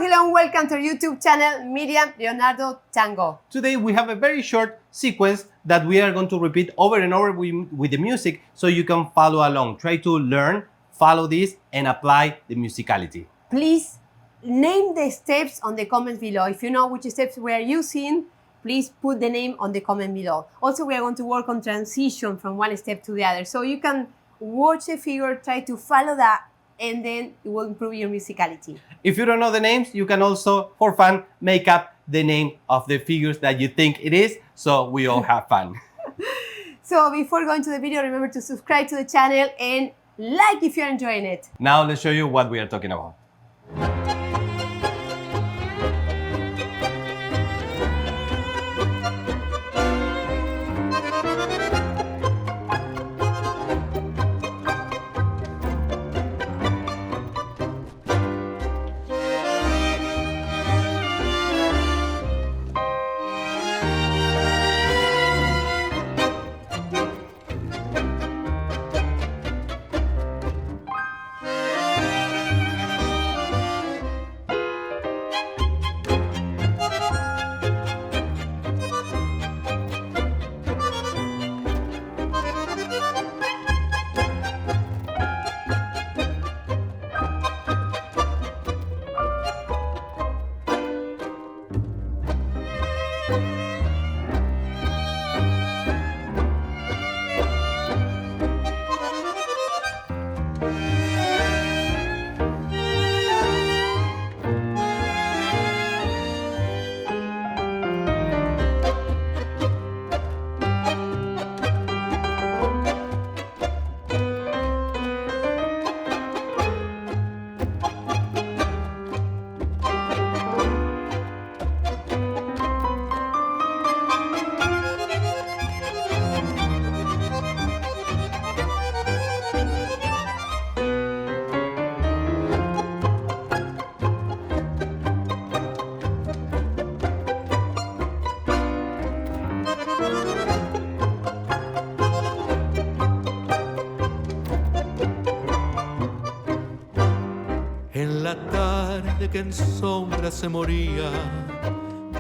Hello, and welcome to our YouTube channel, Miriam, Leonardo, Tango. Today we have a very short sequence that we are going to repeat over and over with the music so you can follow along. Try to learn, follow this, and apply the musicality. Please name the steps on the comments below. If you know which steps we are using, please put the name on the comment below. Also, we are going to work on transition from one step to the other. So you can watch the figure, try to follow that, and then it will improve your musicality. If you don't know the names, you can also, for fun, make up the name of the figures that you think it is, so we all have fun. So before going to the video, remember to subscribe to the channel and like if you're enjoying it. Now let's show you what we are talking about. En la tarde que en sombra se moría,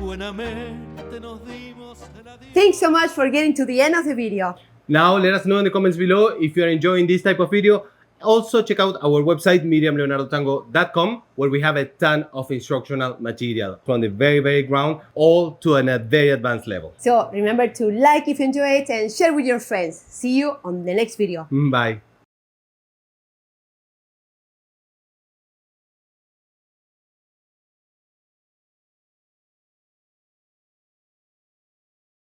buenamente nos dimos la Thanks so much for getting to the end of the video. Now let us know in the comments below if you are enjoying this type of video. Also check out our website miriamleonardotango.com, where we have a ton of instructional material from the very ground all to a very advanced level. So remember to like if you enjoy it and share with your friends. See you on the next video. Bye.